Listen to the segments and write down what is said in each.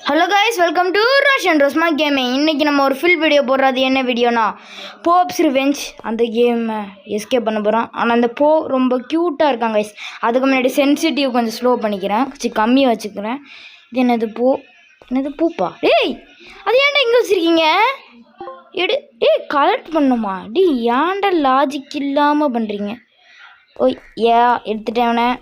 Hello guys, welcome to ரஷன் ரோஸ்மா gaming. இன்றைக்கி நம்ம ஒரு ஃபுல் வீடியோ போடுறது. என்ன வீடியோனா, போப்ஸ் ரிவெஞ்ச் அந்த கேமை எஸ்கேப் பண்ண போகிறோம். ஆனால் அந்த ரொம்ப க்யூட்டாக இருக்காங்க கைஸ். அதுக்கு முன்னாடி சென்சிட்டிவ் கொஞ்சம் ஸ்லோ பண்ணிக்கிறேன், கொஞ்சம் கம்மியாக வச்சுக்கிறேன். இது என்னது பூப்பா? ஏய், அது ஏன்டா இங்கே வச்சுருக்கீங்க? கலெக்ட் பண்ணுமா? ஏன்டா லாஜிக் இல்லாமல் பண்ணுறீங்க? ஓய் எடுத்துட்டேன்.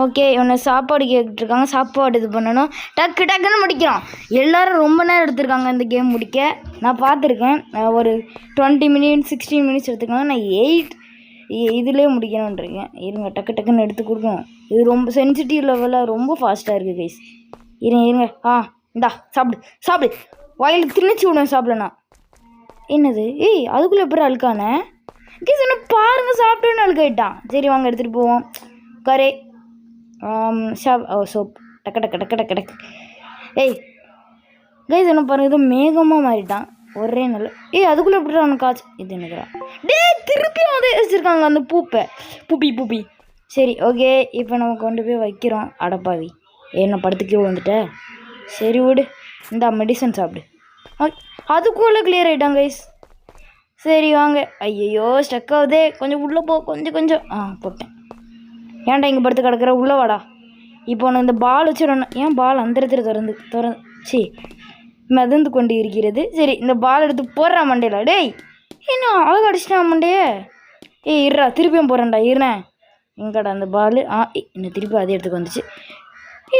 ஓகே, இவனை சாப்பாடு கேட்டுருக்காங்க, சாப்பாடு இது பண்ணணும். டக்குன்னு முடிக்கிறோம். எல்லோரும் ரொம்ப நேரம் எடுத்திருக்காங்க இந்த கேம் முடிக்க. நான் பார்த்துருக்கேன், ஒரு 20 மினிட்ஸ் 16 மினிட்ஸ் எடுத்துருக்காங்க. நான் 8 இதுலேயே முடிக்கணுன்றிருக்கேன். இருங்க, டக்குன்னு எடுத்து கொடுக்கணும். இது ரொம்ப சென்சிட்டிவ் லெவலில் ரொம்ப ஃபாஸ்ட்டாக இருக்குது கைஸ். இருங்க இந்தா சாப்பிடு. வாயில் திணிச்சு விடுவேன் சாப்பிடனா. என்னது? அதுக்குள்ளே எப்படி அழுக்கானே கைஸ்? என்ன பாருங்கள், சாப்பிட்டோன்னு அழுக்காயிட்டான். சரி வாங்க எடுத்துகிட்டு போவோம். கரே சோப் டக்கு. கைஸ் என்ன பாருங்க, இது மேகமாக மாறிட்டான் ஒரே நல்ல. அதுக்குள்ளே எப்படி அவனுக்கு காய்ச்சி இது என்னக்கிறா? திருப்பியும் அதே வச்சுருக்காங்க அந்த பூப்பி. சரி ஓகே, இப்போ நம்ம கொண்டு போய் வைக்கிறோம். அடப்பாவி, என்ன படுத்துக்கே வந்துட்ட? சரி விடு, இந்த மெடிசன் சாப்பிடு. அதுக்குள்ளே கிளியர் ஆகிட்டாங்க கைஸ். சரி வாங்க. ஐயோ ஸ்டக் ஆகுதே, கொஞ்சம் உள்ளே போ, கொஞ்சம் போட்டேன். ஏன்டா இங்கே படுத்து கிடக்குற? உள்ளே வாடா. இப்போ உனக்கு இந்த பால் வச்சிடணும். ஏன் பால் அந்த இடத்துல திறந்து மிதந்து கொண்டு இருக்கிறது. சரி, இந்த பால் எடுத்து போடுறான் மண்டையில். என்ன அழகு அடிச்சிட்டான் மண்டையே. இருடா, திருப்பியும் போடுறேன்டா. இருறேன். எங்கடா அந்த பால்? இன்னும் திருப்பி அதே இடத்துக்கு வந்துச்சு.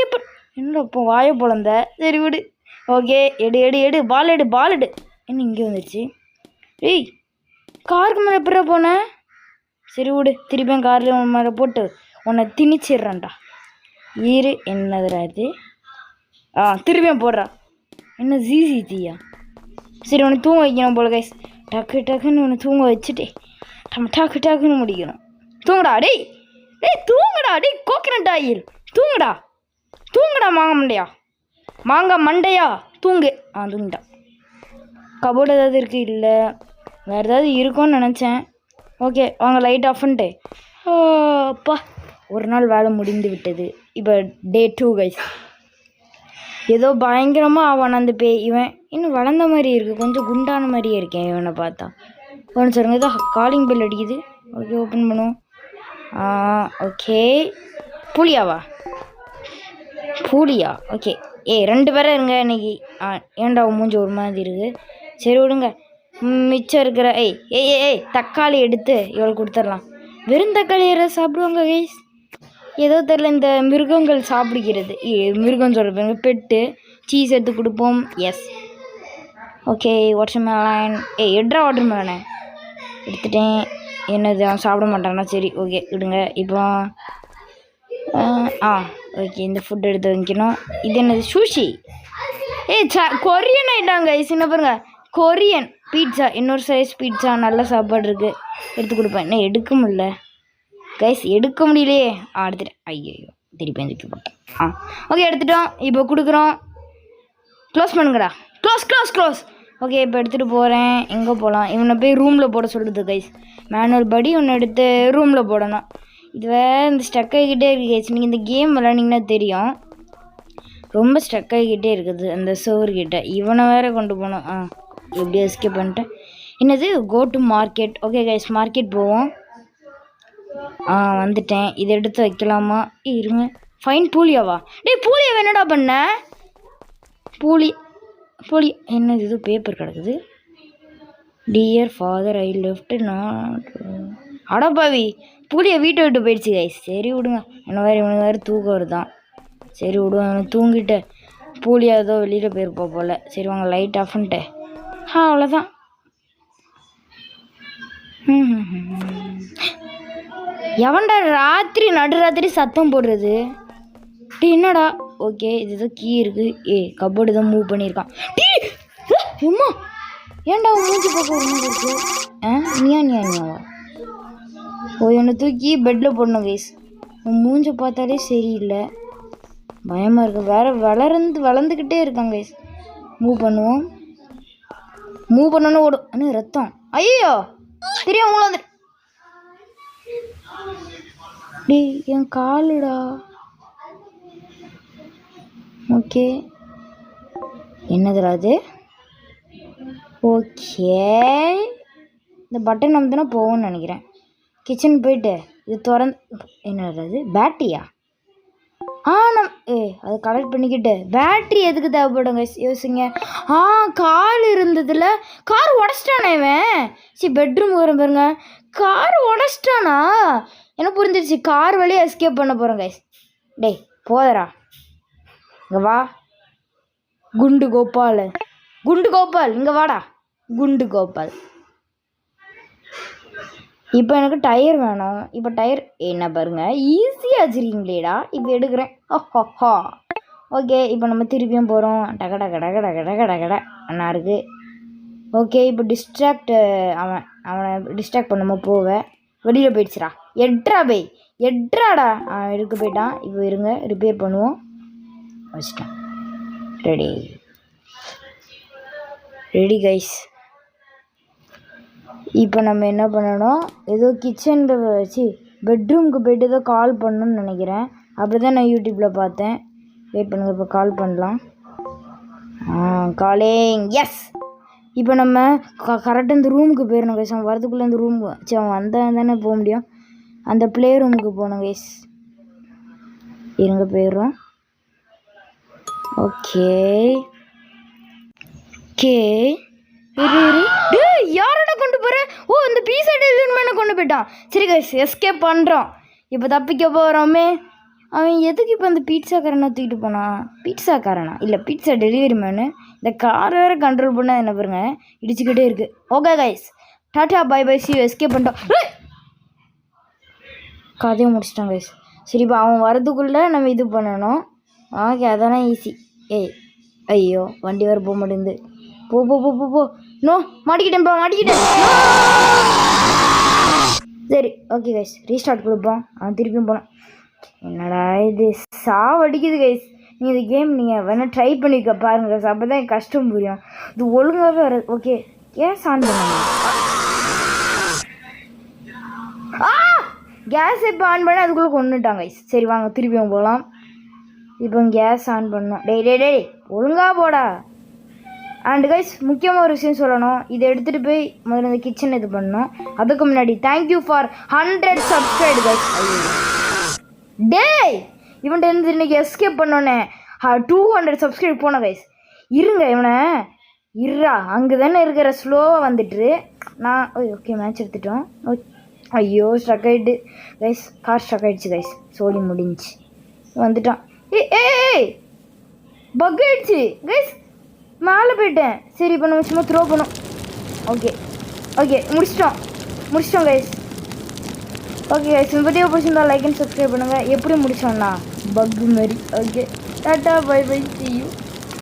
இப்போ என்னடா இப்போ வாயை பொழந்த? சரி விடு. ஓகே, எடு பால் எடு. என்ன இங்கே வந்துடுச்சு? காருக்கு மேலே எப்படா போனேன்? சரி விடு, திருப்பியும் காரில் மேலே போட்டு உன்னை திணிச்சிட்றேன்டா. என்னதுடா இது? திருப்பியும் போடுறா. என்ன ஜிசியா? சரி, உன்னை தூங்க வைக்கணும் போல கைஸ். டக்குன்னு உன்னை தூங்க வச்சுட்டே நம்ம டக்குன்னு முடிக்கணும். தூங்குடா தூங்குடா. Coconut oil. தூங்குடா மாங்காய் மண்டையா தூங்கு. தூங்கிட்டான். கபோர்டு ஏதாவது இருக்குது? இல்லை, வேறு ஏதாவது இருக்கும்னு நினச்சேன். ஓகே வாங்க, லைட் ஆஃப் பண்ணிட்டு. அப்பா, ஒரு நாள் வேலை முடிந்து விட்டது. இப்போ டே 2 கைஸ். ஏதோ பயங்கரமாக ஆவான் அந்த பேய். இவன் இன்னும் வளர்ந்த மாதிரி இருக்குது, கொஞ்சம் குண்டான மாதிரியே இருக்கேன் இவனை பார்த்தா. ஒன்று சொல்லுங்க, ஏதோ காலிங் பெல் அடிக்குது. ஓகே, ஓப்பன் பண்ணுவோம். ஓகே, பூலியா? ஓகே. 2 பேரும் இருங்க இன்னைக்கு. ஏன்டா மூஞ்சி ஒரு மாதிரி இருக்குது. சரி விடுங்க, மிச்சம் இருக்கிற தக்காளி எடுத்து இவ்வளோ கொடுத்துடலாம். வெறும் தக்காளி யாராவது சாப்பிடுவாங்க கைஸ்? ஏதோ தெரில, இந்த மிருகங்கள் சாப்பிடுகிறது. மிருகம் சொல்கிறேன், பெட்டு. சீஸ் எடுத்து கொடுப்போம். S okay. வாட்டர்மெலன். வாட்டர்மெலனே எடுத்துட்டேன். என்னது, அவன் சாப்பிட மாட்டானா? சரி ஓகே விடுங்க. இப்போ ஓகே, இந்த ஃபுட் எடுத்து வைக்கணும். இது என்னது? சூஷி. கொரியன் ஐட்டாங்க கைஸ். என்ன பாருங்க, கொரியன் பீட்சா. இன்னொரு சைஸ் பீட்சா. நல்ல சாப்பாடு இருக்குது, எடுத்து கொடுப்பேன். என்ன எடுக்க முடியல கைஸ், எடுக்க முடியலையே. எடுத்துட்டேன். ஐயோ, திருப்பி தூக்கி போட்டேன். ஓகே, எடுத்துட்டோம். இப்போ கொடுக்குறோம். க்ளோஸ் பண்ணுங்கடா. க்ளோஸ். ஓகே, இப்போ எடுத்துகிட்டு போகிறேன். எங்கே போகலாம்? இவனை போய் ரூமில் போட சொல்லுது கைஸ். மேனுவல் படி ஒன்று எடுத்து ரூமில் போடணும். இது இந்த ஸ்டக் ஆகிக்கிட்டே இருக்குது கைஸ். நீங்கள் இந்த கேம் விளாண்டிங்கன்னா தெரியும், ரொம்ப ஸ்டக் ஆகிக்கிட்டே இருக்குது அந்த சோர்கிட்ட. இவனை வேறு கொண்டு போகணும். எப்படியோ எஸ்கேப் பண்ணிட்டேன். என்னது? Go to market. Okay guys, market போவோம். வந்துட்டேன். இதை எடுத்து வைக்கலாமா? இருங்க. ஃபைன் பூலியாவா? பூலியாவை என்னடா பண்ண? பூலி என்னது? இது பேப்பர் கிடக்குது. Dear father, I left not. அடப்பாவி, பூலியை வீட்டை விட்டு போயிடுச்சு கைஸ். சரி விடுங்க, இவனுக்கு வேறு தூக்கம் வருதான். சரி விடுவேன், தூங்கிட்டு. பூலியா ஏதோ வெளியில் போயிருப்பா போல். சரி வாங்க, லைட் ஆஃப் பண்ணிட்டு. அவ்வளோதான். எவன்டா நடுராத்திரி சத்தம் போடுறது? என்னடா? ஓகே, இது ஏதோ கீ இருக்குது. கபோர்டு தான் மூவ் பண்ணியிருக்கான். அம்மா, ஏன்டா மூஞ்சி பார்க்க ஒரு மாதிரி இருக்கு? நீயாவா? என்னை தூக்கி பெட்டில் போடணும் கைஸ். உன் மூஞ்சி பார்த்தாலே சரியில்லை, பயமாக இருக்குது. வேறு வளர்ந்துக்கிட்டே இருக்காங்க கைஸ். மூவ் பண்ணோன்னு ஓடும். ஆனால் ரத்தம். ஐயோ, தெரியும் உள்ள வந்து. என் காலுடா. ஓகே, என்னதுடா அது? ஓகே, இந்த பட்டன் அமுத்துனா போகும்னு நினைக்கிறேன். கிச்சன் போயிட்டு இது என்னது அது? பேட்டரியா? அது கலெக்ட் பண்ணிக்கிட்டு பேட்ரி எதுக்கு தேவைப்படுங்க யோசிங்க. கார் இருந்ததுல கார் உடச்சிட்டானே இவன். பெட்ரூம் வரும் பாருங்க, கார் உடச்சிட்டானா? என்ன புரிஞ்சிருச்சு, கார் வழியாக எஸ்கேப் பண்ண போகிறோம் கைஸ். டேய் போதரா, இங்கே வா குண்டு கோபால், இங்கே வாடா குண்டு கோபால். இப்போ எனக்கு டயர் வேணும். இப்போ டயர் என்ன பாருங்க, ஈஸியாக வச்சுருக்கீங்களேடா. இப்போ எடுக்கிறேன். ஓகே, இப்போ நம்ம திருப்பியும் போகிறோம். டகட கட கட கட கட கட அண்ணா இருக்குது. ஓகே, இப்போ அவனை டிஸ்ட்ராக்ட் பண்ணாம போவேன். வெளியில் போயிடுச்சுடா. எட்ராடா எடுக்க போயிட்டான். இப்போ இருங்க, ரிப்பேர் பண்ணுவோம். வச்சிட்டேன். Ready guys. இப்போ நம்ம என்ன பண்ணணும், ஏதோ கிச்சனில் வச்சு பெட்ரூமுக்கு போய்ட்டு ஏதோ கால் பண்ணணும்னு நினைக்கிறேன். அப்படி தான் நான் யூடியூப்பில் பார்த்தேன். வெயிட் பண்ணுங்கள், இப்போ கால் பண்ணலாம். காலிங். எஸ். இப்போ நம்ம கரெக்டாக இந்த ரூமுக்கு போயிடணும் கைஸ். அவன் வரதுக்குள்ளே இந்த ரூம் அவன் வந்தால் தானே போக முடியும். அந்த ப்ளே ரூமுக்கு போகணும் கைஸ். இருங்க போயிடுறோம். ஓகே யாரோட கொண்டு போகிறேன்? இந்த பீஸா டெலிவரி கொண்டு போயிட்டான். சரி கைஸ், எஸ்கேப் பண்ணுறோம். இப்போ தப்பிக்க போகிறோமே. அவன் எதுக்கு இப்போ அந்த பீட்சாக்காரனை தூக்கிட்டு போனான்? பீட்சாக்காரனா இல்லை, பீட்சா டெலிவரி மேனு. இந்த கார் வேறு கண்ட்ரோல் பண்ணால் என்ன பாருங்க, இடிச்சுக்கிட்டே இருக்குது. Okay guys, tata bye bye, சி எஸ்கேப் பண்ணிட்டோம். கதையை முடிச்சிட்டான் கைஸ். சரி, இப்போ அவன் வரதுக்குள்ளே நம்ம இது பண்ணணும். ஓகே, அதெல்லாம் ஈஸி. ஐயோ, வண்டி வேறு போக மாட்டேங்குது. போ. நோ, மாட்டிக்கிட்டேன். சரி, ஓகே கைஸ், ரீஸ்டார்ட் கொடுப்போம். அவன் திருப்பியும் போனோம். என்னடா இது சாவடிக்குது கைஸ். நீங்கள் இந்த கேம் நீங்கள் வேணால் ட்ரை பண்ணிக்க பாருங்க கைஸ். அப்போ தான் கஷ்டம் புரியும். இது ஒழுங்காகவே வராது. ஓகே, கேஸ் ஆன் பண்ணுங்க. கேஸ் இப்போ ஆன் பண்ண அதுக்குள்ளே கொண்டுட்டாங்க கைஸ். சரி வாங்க, திருப்பியும் போகலாம். இப்போ கேஸ் ஆன் பண்ணோம். டேய் ஒழுங்காக போடா. அண்ட் கைஸ், முக்கியமாக ஒரு விஷயம் சொல்லணும். இதை எடுத்துகிட்டு போய் முதல்ல இந்த கிச்சன் இது பண்ணணும். அதுக்கு முன்னாடி தேங்க்யூ ஃபார் 100 சப்ஸ்கிரைப் கைஸ். டேய், இவன்ட்டு இருந்து இன்றைக்கி எஸ்கேப் பண்ணோன்னே 200 சப்ஸ்கிரைப் போன கைஸ். இருங்க, இவனை அங்கே தானே இருக்கிற ஸ்லோவாக வந்துட்டு நான் ஓகே மேட்ச் எடுத்துட்டோம். ஐயோ, ஸ்ட்ரக் ஆகிட்டு கைஸ். கார் ஸ்ட்ரக் ஆகிடுச்சு கைஸ். சோழி முடிஞ்சு வந்துட்டான். ஏய் பக் ஆகிடுச்சு கைஸ். மேலே போயிட்டேன். சரி, இப்போ நம்ம சும்மா த்ரோ பண்ணோம். ஓகே முடிச்சிட்டோம் கைஸ். ஓகே கைஸ், இந்த வீடியோ பிடிச்சிருந்தா லைக் அண்ட் சப்ஸ்கிரைப் பண்ணுங்கள். எப்படி முடிச்சோம்னா பக் மாதிரி. Okay, tata bye bye, see you.